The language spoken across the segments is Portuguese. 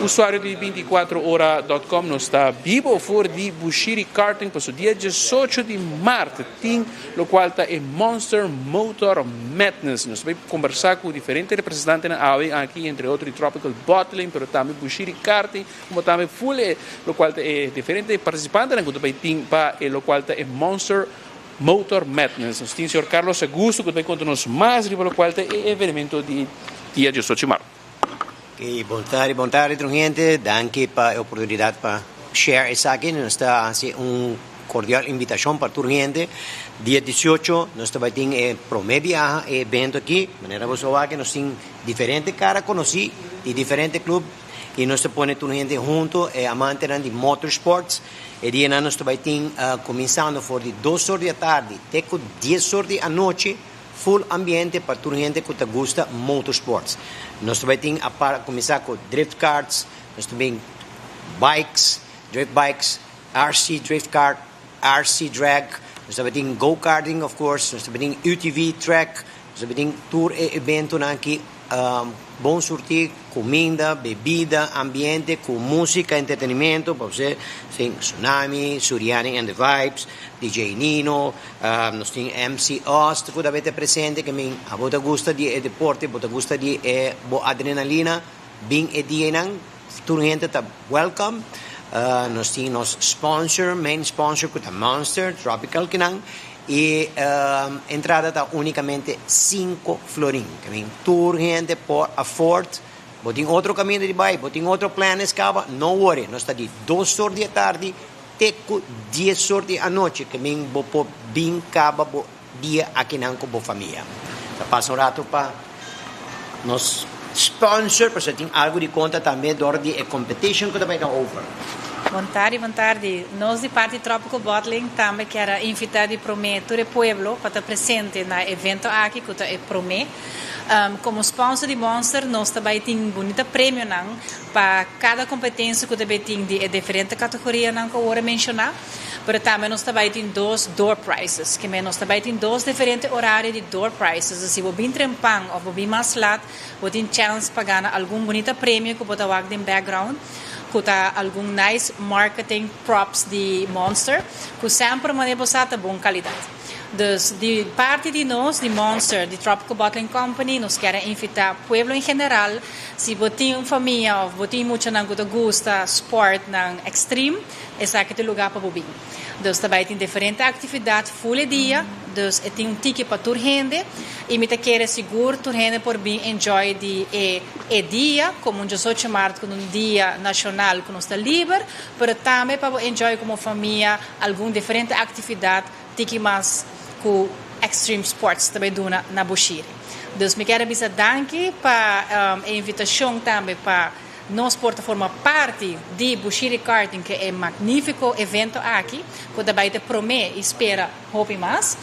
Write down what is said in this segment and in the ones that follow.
usuário de 24hora.com não está vivo for de Bushiri Karting para o dia 18 de março, tem o qual está em Monster Motor Madness. Nós vamos conversar com diferentes representantes aqui, entre outros Tropical Bottling, mas também Bushiri Karting, como também full, o qual é diferente participantes, que também tem para o qual está em Monster Motor Madness. Nós temos o Sr. Carlos Augusto, que vai contar-nos mais sobre o qual é o evento de dia 18 de março. Bom tarde, gente. Danke para a oportunidade para share isso aqui. Nós está cordial invitação para toda gente. Dia 18, nós também temos promedio evento aqui. De maneira que nós temos diferentes caras conhecidos de diferentes clubes. E nós põe toda gente junto, amante de motorsports. E dia nós também temos começando por de 2 horas da tarde até 10 horas da noite, full ambiente para toda gente que gosta de motorsports. Nós também temos a começar com drift karts, nós também bikes, drift bikes, RC drift kart, RC drag, nós também temos go-karting, of course, nós também temos UTV track, nós também temos tour e evento aqui. Bom sortir, comida, bebida, ambiente, com música, entretenimento, para você, tem Tsunami, Suriani and the Vibes, DJ Nino, nós temos MC Oz, que também presente, que a você gosta de deporte, a você gosta de adrenalina, bem e dia não, toda gente está welcome, nós temos sponsor, main sponsor, que é Monster, Tropical, que não, e entrada está unicamente 5 florin. Tour gente por afford. Botem outro caminho de bairro, botem outro plano escava, não worry. Nós está de 2 horas da tarde até 10 horas da noite, que vem por bem caba dia aqui não com a família. Então passa rato para nos sponsor, porque tem algo de conta também de competition que também está over. Boa tarde. Nós de parte Tropical Bottling também quero invitar para todo o povo para estar presente no evento aqui que é Promé. Como sponsor de Monster, nós também temos bonita prêmio para cada competência que também tem de diferente categoria que eu vou mencionar. Mas também nós também temos 2 door prices, que nós também temos 2 diferentes horários de door prices. Se você bem trempang ou bem mais lat, você tem chance para ganhar algum bonita prêmio que você vai ter no background. Que está algum nice marketing props de Monster, que sempre manipulada de boa qualidade. Dus de parte de nós, de Monster, de Tropical Bottling Company, nós queremos invitar o povo em geral, se você tem uma família ou você tem muito que gosta sport extreme, esse aqui é o lugar para você. Dus também tem diferentes atividades full dia, dus tem ticket para toda gente, e me quer seguro toda gente por bem enjoy de dia, como 18 de março, um dia nacional que nós está livre, mas também para enjoy como família alguma diferente atividade, ticket mais com extreme sports também na Bushiri. Dus me quero dizer danke para a invitação também para nós formar parte de Bushiri Karting, que é um magnífico evento aqui, que também te promete e espera hope mais.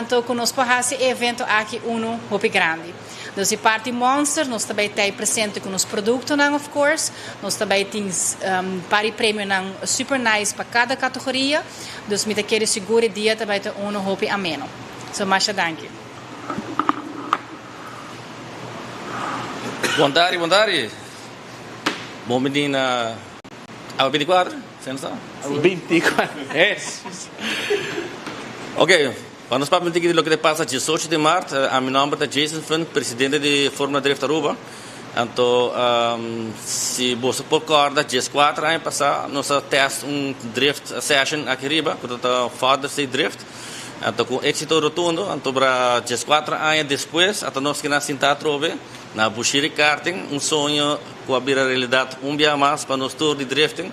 Então, que nós fazemos esse evento aqui, hope grande. Então, se parte Monster, nós também temos presente com os produtos, of course. Nós também temos para prêmio super nice para cada categoria. Então, me quero seguro dia também ter hope ameno. So, mais danke. Boa tarde. Bom menina, a 24, você não sabe? 24, yes. Ok, vamos para mentir lo que passa 18 de março. A meu nome é Jason Finn, presidente de Fórmula Drift Aruba. Então, se você por corda, 14 anos passar, nós temos drift session aqui riba, que é Father's Day Drift. Então, com êxito rotundo, então para 14 anos depois, então nós queremos sentar trove na Bushiri Karting, sonho que abrir a realidade dia mais para nós tour de drifting.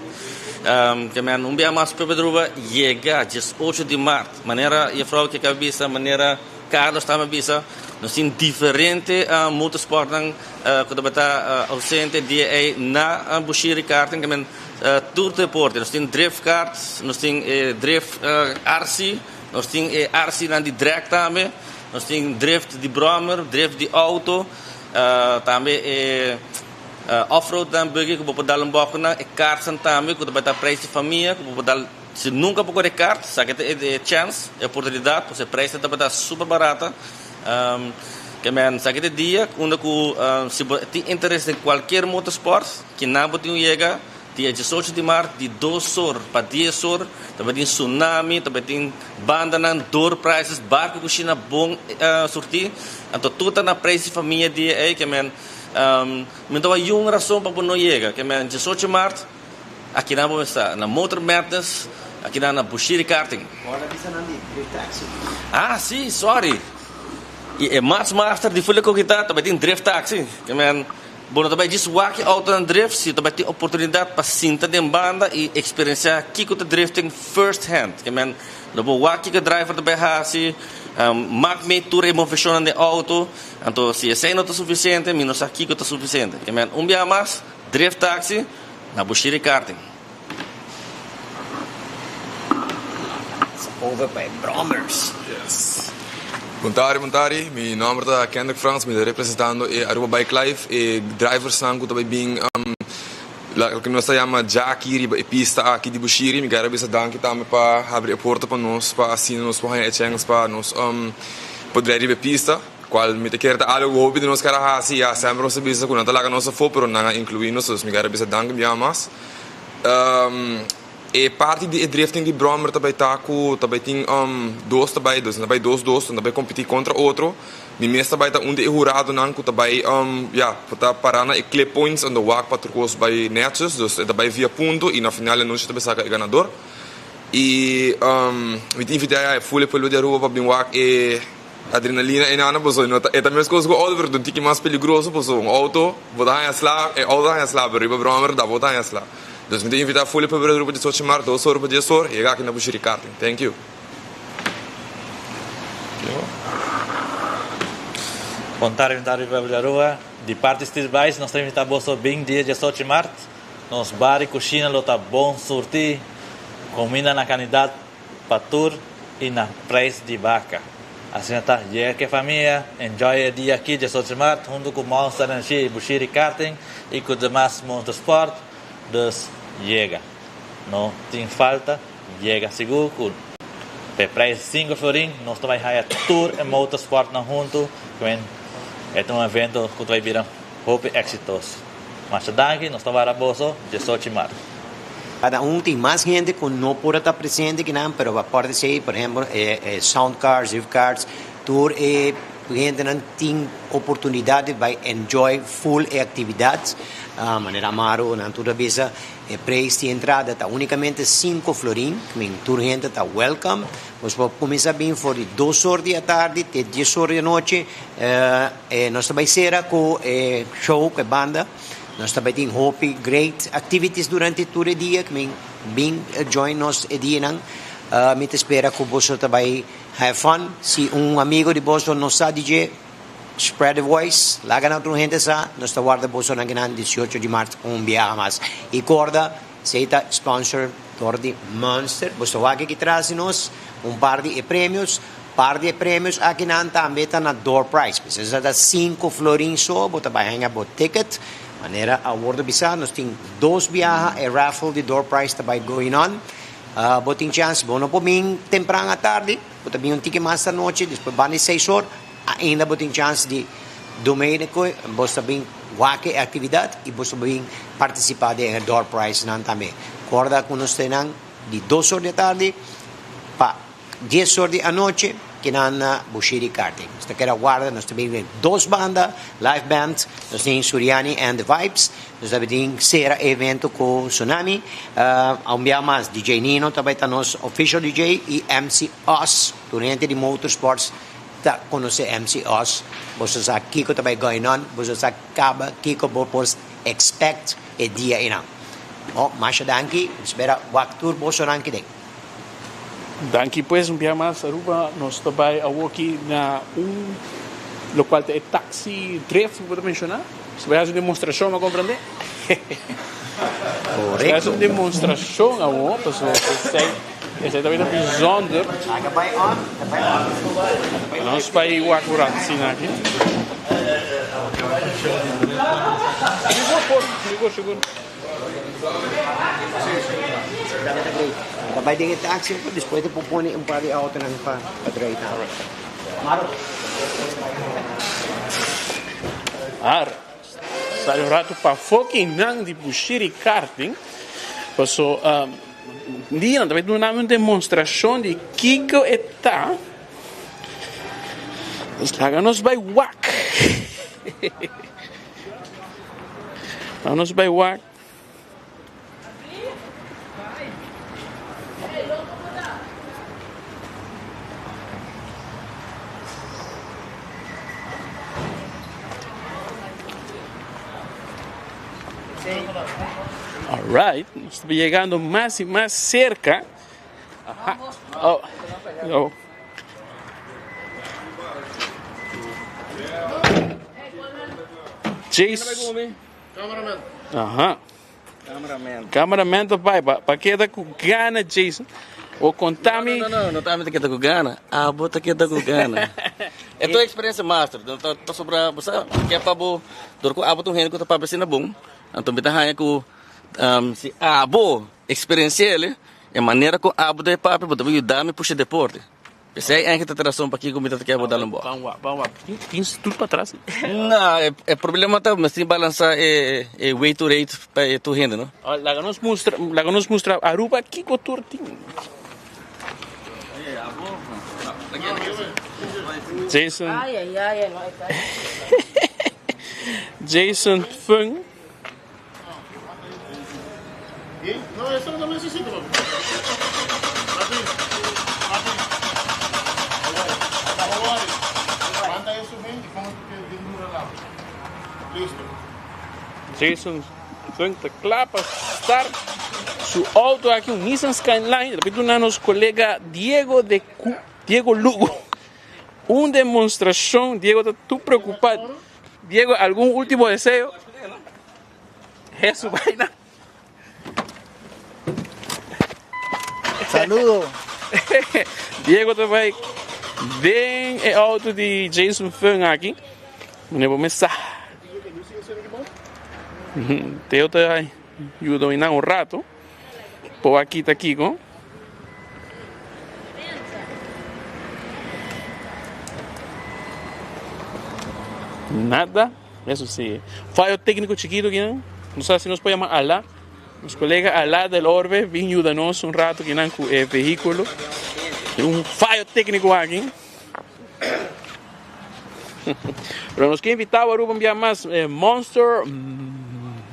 Que dia mais para Pedruba chega 18 de março. Maneira e frau que cabeça, maneira Carlos também bisa, nós temos diferente motorsport que deve estar ausente de na Bushiri Karting, que tour de deporte. Nós temos drift karts, nós temos drift RC. Nós temos RC de drag também, nós temos drift de brommer, drift de auto, também off-road também, que pode dar boca e karts também, que pode dar preço de família, que pode dar, se nunca pode de kart, sabe que é chance, é oportunidade, porque o preço também está super barata. Que men sakit dia quando ku se tem interesse em qualquer motorsport que na botinho chega dia 18 de março de 2 horas para 10 horas também tem tsunami também tem banda nan door prices barco que china bom sortir então tudo na preço família dia aí que men então há uma razão para não chega que men 18 de março aqui na vamos estar na Motor Madness aqui na Bushiri Karting. Ah sim, sorry. E Match Master de folha que kita também tem drift taxi, que men bom também diz waki auto and drift, se também tem oportunidade para sentar em banda e experienciar kiko de drifting first hand, que men lobo waki que driver também hasi mag me tour emoção de auto, então se esse não é suficiente, menos aqui que é suficiente, que men dia mais drift taxi na Bushiri Karting. Over by Bromers. Yes. Buntari, meu nome é Kendrick Franz, me representando a Aruba Bike Life e driver sangue também bem que nós chama Jackie e pista aqui de Bushiri, me quero dizer danke também para abrir a porta para nós, para assim nós podemos chance para nós poder ir a pista, qual me quer algo hobby de nós cara assim, já sempre nós sabemos que não tá lá nossa foto, pero não incluir nós, me quero dizer danke bem mais. E parte de drifting de Brommer também tem dois também, também competir contra outro. De meeste também tá de jurado não que também para parar na clip points on the walk para trocos by netjes, dus também via ponto e na final nós também saca o ganador. E met invitaia é full pelo de rua para bem walk e adrenalina e nada pois não é também as coisas que Oliver do que mais perigoso pois auto botar em slab e auto em slab riba Brommer da botar em slab. Dus me invita full para o grupo de 18 de março, 2 horas para 10 horas, e aqui na Bushiri Karting. Thank you. Vontade para rua. De parte de Steve nós temos que estar bem dia 18 de março. Nos bares e cozinha está bom sortir. Comida na candidato para tour e na preço de vaca. Assim está, chega que a família, enjoy o dia aqui 18 de março, junto com Monster Energy e Bushiri Karting e com os demais motorsport. Dus chega, não tem falta, chega seguro com o preço 5 florin, nós também há tour e motorsport na junto, é um evento que vai virar hope exitoso. Mas daqui nós estamos a bolso 18 de março. Cada tem mais gente que não pode estar presente que não, mas pode ser, por exemplo, sound cars, gift cards, tour e gente não tem oportunidade de enjoy full atividades. Maneira amaro, na toda vez o preço de entrada está unicamente 5 florin, que toda gente está welcome. Nós vamos começar bem por 2 horas da tarde até 10 horas da noite. Nós também será com show, com banda. Nós também temos hope, great activities durante todo o dia, que bem join nós o dia. Me espera que você também have fun. Se amigo de você não sabe DJ, spread the voice, laga na outra gente sa, nós está guarda bolso na ganhando 18 de março viaja mais. E corda, se está sponsor de Monster, você vai aqui traz nós par de prêmios aqui na também está na door price, precisa dar 5 florins só, você vai ganhar o ticket, maneira a bordo bisa, nós tem 2 viaja e raffle de door price também going on. Botin chance, bom por mim, temprano à tarde, você tem ticket mais à noite, depois vai 6 horas. Ainda tem chance de domingo, você bem qualquer atividade e você bem participar de door prize também. Corda com nós temos de 2 horas da tarde para 10 horas da noite que na Bushiri Karting. Nós quer guarda, nós também 2 bandas, live band, nós temos Suriani and the Vibes, nós também temos Sera evento com Tsunami, mais DJ Nino também está nosso official DJ e MC Oz, durante de motorsports. Tá conhecer MC Oz, você sabe que também going on, você sabe que você expect e dia ina. Mas danke, espera waktu você danke dek. Danke pues dia mais Aruba, nós também aqui na lo qual é taxi drift, pode mencionar? Você vai fazer demonstração, me compreender? Correto. Vai fazer demonstração, amor, pessoal, esse é também bijzonder. Nós vai o acurat sim aqui. Chegou. Também tem táxi, depois de pôr par de auto para direita. Maro. Sai um rato para fucking nang de Bushiri Karting. Passou dia também do nome uma demonstração de Kiko eta. Os laganos by Wack. Laganos by Wack. Alright, estamos llegando más y más cerca. Ajá. Oh. Oh. Jason. Ajá. Cameraman do pai, para que tá com gana, Jason? Ou contar-me. Não está me com gana. Ah, bota que tá com gana. É tua experiência master. Tá sobre você que é para bo. Dorco abo tu rende que tá para ser bom. Então me tá ranha com se abo experiência ele é maneira que abo de papo para tu dar-me puxa deporte. Pensei em que tá tração para aqui como tá que abo dar um boa. Vamos lá. Tem tudo para trás. Não, é problema tá, mas tem balançar é weight to rate para tu rende, não? Lá nos mostra Aruba aqui com tortinho. Jason. Jason Fung. No, eso no necesito. Manda eso bien y pongo que el número al lado. Listo. Jason Fung tá claro para estar su auto aqui, Nissan Skyline. Repito, nosso colega Diego Lugo. Uma demonstração, Diego, está tu preocupado. Diego, algum último desejo? Eso, vaina. Saludo. Diego também vem o auto de Jason Fung aqui. Não vou começar. Teo tá ajudando um rato. Por aqui tá aqui, com. Nada, eso sí. Fallo técnico chiquito aquí, ¿no? No sé si nos puede llamar Alá. Los colegas Alá del Orbe, bien ayudanos un rato aquí en el vehículo. Un fallo técnico aquí. Pero nos que invitado a Aruba más Monster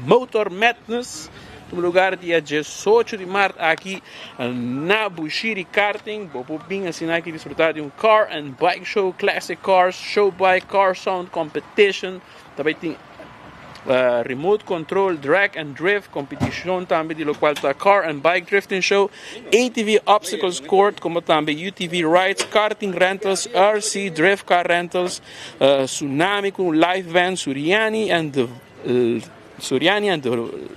Motor Madness. Um lugar dia 18 de março aqui na Bushiri Karting. Vou vir assim aqui desfrutar de car and bike show, classic cars, show bike, car sound competition. Também tem remote control, drag and drift competition também, de lo qual está car and bike drifting show, ATV obstacles court, como também UTV rides, karting rentals, RC drift car rentals, Tsunami com live band Suriani and the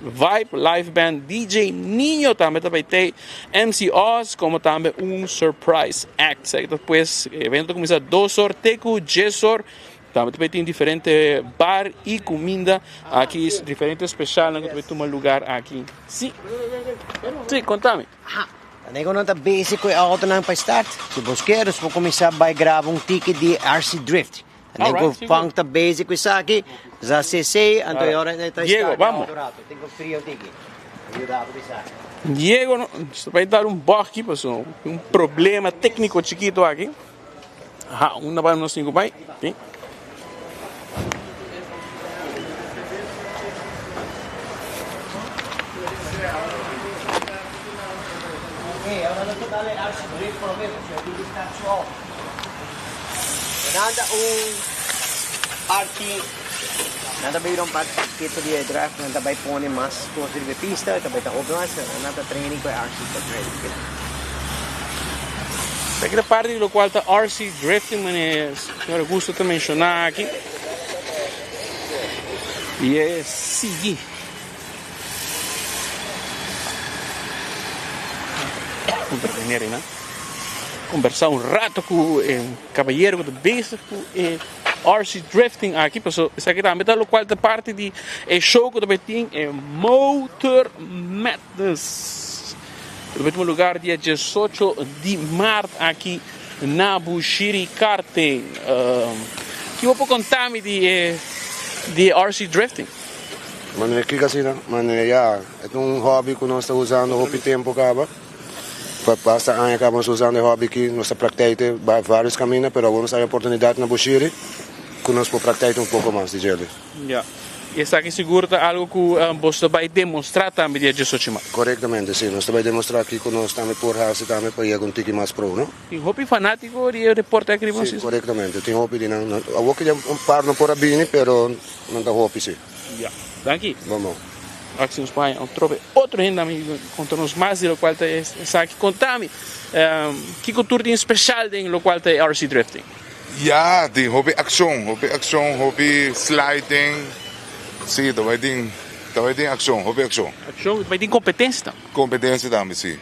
Vibe live band DJ Niño também tem MC Oz como também surprise act. Depois evento começa 2 horas teco 10 horas. Também tem diferente bar e comida aqui, diferente especial, que também tem lugar aqui. Sim, contame. Nego não tá basic com a auto não para start. Se você quer, vou começar a gravar ticket de RC Drift. Nego fang tá basic com isso aqui. Já sei, então agora está Diego, vamos. Tenho frio ticket. Ajudar a isso. Diego, vai dar box aqui, pessoal. Problema técnico chiquito aqui. Uma vai nos 5 vai. Sim. Ahora no te dale RC Drift por lo menos, aquí está su auto. Nada RC. Nada mayroon pakito di draft, nada bay pone mas coisas de pista, também tá open mas nada training com RC Drift. Pequena parte do qual está RC Drifting, mas eu gosto de mencionar aqui. E é seguir. Entretener, né? Conversar rato com o cavalheiro que está bezig com RC Drifting aqui, pessoal. Isso aqui também está no qual parte de show que também tem Motor Madness. Também tem um lugar dia 18 de março aqui na Bushiri Karting. Que eu vou contar-me de de RC Drifting? Mano, aqui assim, mano, é um hobby que nós estamos usando há pouco tempo, acaba. Passa anos acabamos usando o hobby aqui, nós praticamos vários caminhos, mas vamos ter a oportunidade na Bushiri, que nós podemos praticar pouco mais de gelo. Yeah. E está aqui seguro algo que você vai demonstrar também dia 18 de março? Corretamente, sim. Nós também demonstrar aqui que nós estamos por raça também para ir um tique mais pro, não? Tem hobby fanático de reportar aqui, sim, corretamente. Tem hobby de não. Eu vou que um par não por abrir, mas não tem hobby, sim. Yeah. Daqui. Vamos. Aqui nos pai, trobe outro ainda conta-nos mais do qual está aqui contame. Que cultura tem especial do qual é RC Drifting? Ja, tem hobby ação, hobby sliding. Sim, também tem ação, hobby ação. Ação, vai ter competência também? Competência também, sim.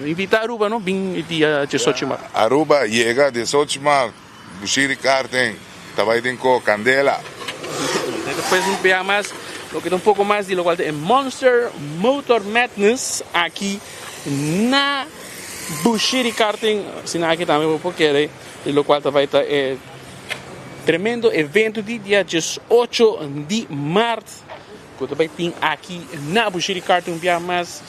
Invitar Aruba, não? Vim dia 18 de março. Aruba chega 18 de março, Bushiri Karting, também tem com Candela. Depois um pouco mais, lo que tem um pouco mais de lo qual é Monster Motor Madness aqui na Bushiri Karting, assim aqui também vou porque lo qual vai estar tremendo evento de dia 18 de março. Que também tem aqui na Bushiri Karting mais,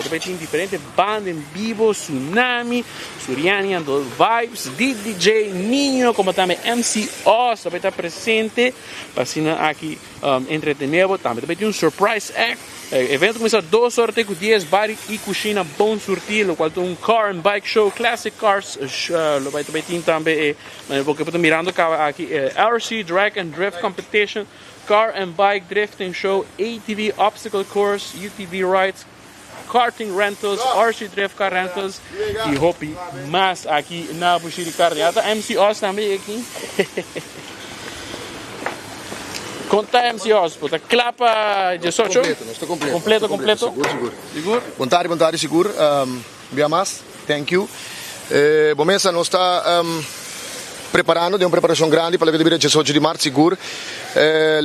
também tem diferentes bandas em vivo, Tsunami, Suriani, Andol Vibes, DJ Ninho, como também MC Oz, também está presente, para aqui entretener, também tem um surprise act. O evento começa 2 horas, com 10 bares e cozinha bom surtir, o qual tem um car and bike show, classic cars, lo vai também também, porque estou mirando aqui, RC Drag and Drift Competition, car and bike drifting show, ATV obstacle course, UTV rides, karting rentals, RC drift car rentals e hobby mais aqui na Bushiri Karting. Até MC Oz também aqui. Conta MC Oz, puta, clapa 18? Estou completo. Seguro? Vontade, seguro. Via mais, thank you. Começa, nós está preparando, de uma preparação grande para o que deveria 18 de março, seguro.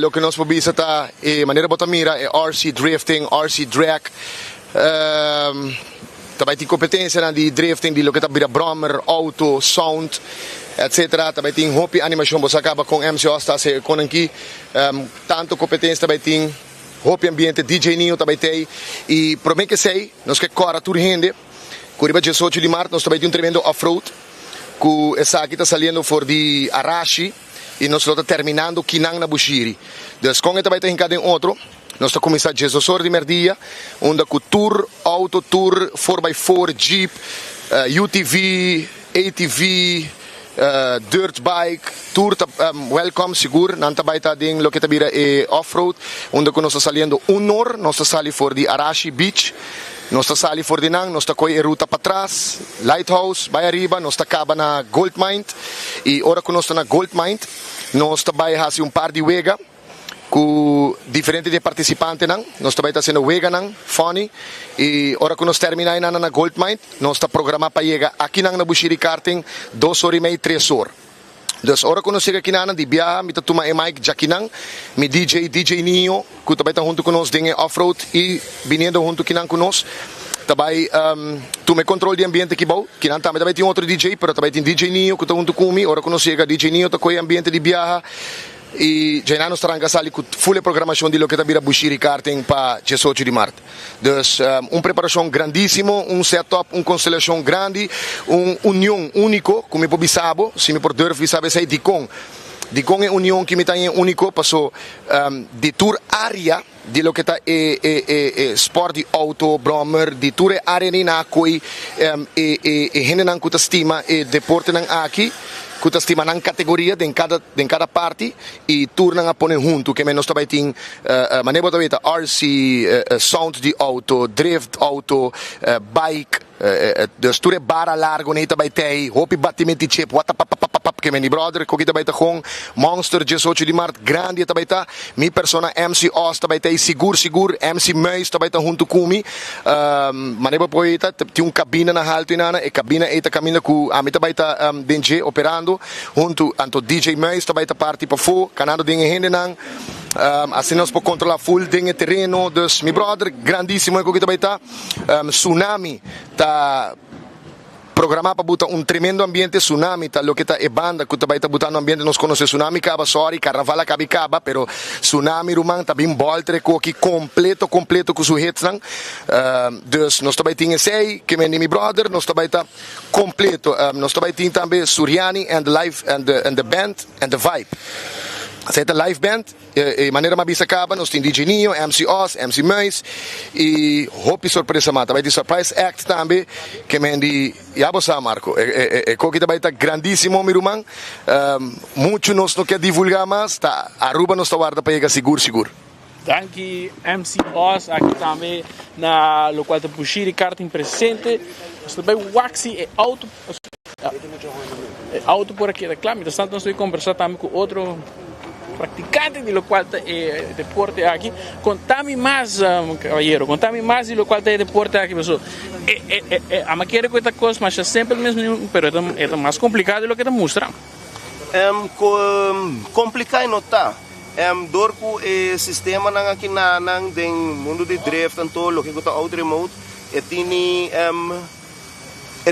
O que nós podemos está, maneira bota mira, é RC Drifting, RC Drag. Também tem competência de drifting, de lo que está vira Brommer, auto, sound, etc. Também tem hobby animação, você acaba com MC Osta, com aqui, tanto competência também tem hobby ambiente, DJ Ninho também tem. E por mim que sei, nós que corra tudo rende, Curiba 18 de março, nós também tem um tremendo off-road, que essa aqui está saindo for de Arashi, e nós estamos terminando Kinang na Bushiri. Então, com ele também tem cada outro. Nós estamos começando 18 de merdia, onde com tour, auto tour, 4x4, jeep, UTV, ATV, dirt bike, tour, welcome, seguro. Não também está dentro do que é off-road, onde nós estamos saindo hora, nós estamos saindo for de Arashi Beach. Nós estamos saindo for de Nang, nós estamos com a ruta para trás, Lighthouse, vai arriba, nós estamos na Gold Mine, e agora que nós estamos na Gold Mine, nós estamos fazendo um par de wega, com diferentes de participantes, nós também estamos fazendo wega, funny, e agora que nós terminamos na Gold Mine, nós estamos programando para chegar aqui na Bushiri Karting 2 horas e meia, 3 horas. Então, agora que nós chegamos aqui na de viagem, me toma o mic Jakinang, me DJ Ninho, que também está junto com nós em off-road e vindo junto com nós. Também toma controle de ambiente aqui bom, que não também tem outro DJ, mas também tem DJ Ninho que está junto comigo. Agora que nós chegamos, DJ Ninho está com o ambiente de viagem. E já nós estamos casali com full programação de lo que está Bushiri Karting para 18 de março. Então, uma preparação grandíssima, um setup, uma constelação grande, uma união único, como eu posso se me por durf sabe sei de com é união que me está único, passou de tour área de lo que está sport de auto, Brommer, de tour área nem na coi e gente não custa estima e deporte não aqui. Que estima na categoria de cada parte e turnan a poner junto que menos também tem maneira de RC sound de auto, drift auto, bike, de bara largo nem também tem, hopi batimento de chip, que meni brother, que também tá com Monster 18 de março grande também tá, minha persona MC Oz também tem seguro, MC Meis também tá junto comigo, maneira poeta tem cabina na halto e cabina eita caminha com a mim também tá DJ operando junto anto DJ Meis também tá parte para fo canado dinhe hende nang assim nós podemos controlar full dinhe terreno dus mi brother grandíssimo que também tá Tsunami tá programa para botar tremendo ambiente tsunami, tá lo que tá banda, que também tá botando ambiente nos conhece tsunami caba, sorry, carnaval caba, pero tsunami rumang tá bem boltre com que completo com su hits nang. Dus nós também tinha sei que meu brother, nós também tá completo, nós também tinha também Suriani and the live and the band and the vibe. Aceita live band, maneira mabisa acaba, nós temos DJ Ninho, MC Oz, MC Meis e Hopi surpresa mata, vai ter surprise act também, que mendi, já você Marco, que também está grandíssimo, meu irmão, muito nós não quer divulgar mais, tá, Aruba nós está guarda para chegar seguro. Danke MC Oz, aqui também na local de Bushiri Karting presente, nós também Waxi e auto por aqui, claro, mientras tanto nós vamos conversar também com outro practicante de lo cual deporte aquí. Contame más, caballero, contame más de lo cual es deporte aquí. A me quiere cuenta cosas, mas es siempre el mismo, pero es más complicado de lo que te muestran. Complicado no está. Door ko sistema nang akinanang ding mundo de drift and todo lo que está out remote,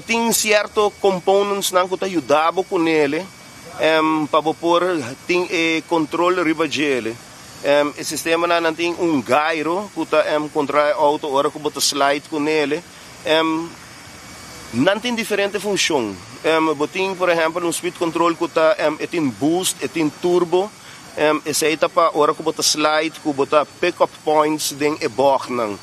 tem certo components nang kuta ayudabo con ele. Para pôr tem controle ribagele. O sistema não tem gyro que controla o auto, ora que bota slide com ele. Não tem diferente função. Botin, por exemplo, speed control que tem boost, tem turbo. Essa aí para ora que bota slide, que bota pick-up points den bocht nang.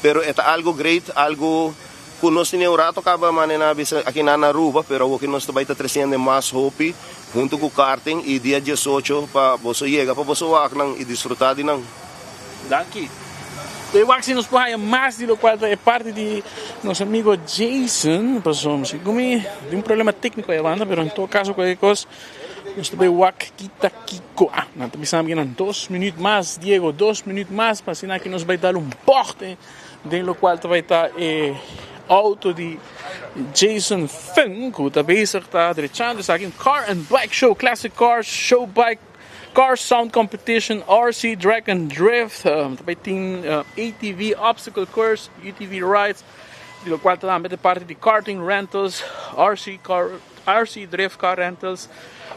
Pero é algo great, algo nós tínhamos rato acaba manena aqui na Aruba, pero o que nós também está trazendo mais Hopi junto com o karting e dia 18 para você chegar para você nang e desfrutar de nang. Danke. De Waxi nos põe mais de lo cual é parte de nosso amigo Jason, passamos de problema técnico aí banda, pero em todo caso qualquer coisa nós também Wax quita Kiko. Nós pensamos que em 2 minutos mais, Diego, 2 minutos mais para ensinar que nos vai dar porte de lo cual vai estar auto de Jason Feng, que está bezig está derechando, está aqui Car and Bike Show, Classic Cars, Show Bike, Car Sound Competition, RC Drag and Drift, também tem ATV Obstacle Course, UTV Rides, de lo cual também é parte de Karting Rentals, RC Drift Car Rentals,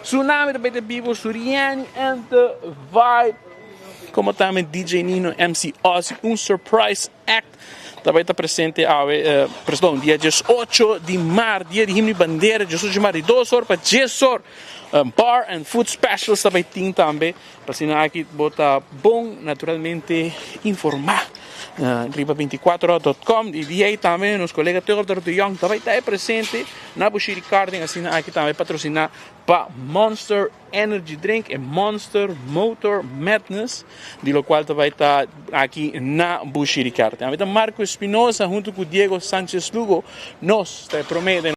Tsunami também é vivo, Suriani and the Vibe, como também DJ Nino, MC Ozzy, surprise act. Também está presente dia 18 de março, dia de himno e bandeira, 18 de março, de 2 horas para 10 horas. Bar and food specials também tem também, para assinar aqui, botar bom, naturalmente, informar. Riba24.com e aí também nos colegas Theodor de Jong também está presente na Bushiri Karting, assim aqui também patrocinar para Monster Energy Drink e Monster Motor Madness, de lo qual também está aqui na Bushiri Karting. Também está Marco Espinosa junto com Diego Sánchez Lugo, nós te prometem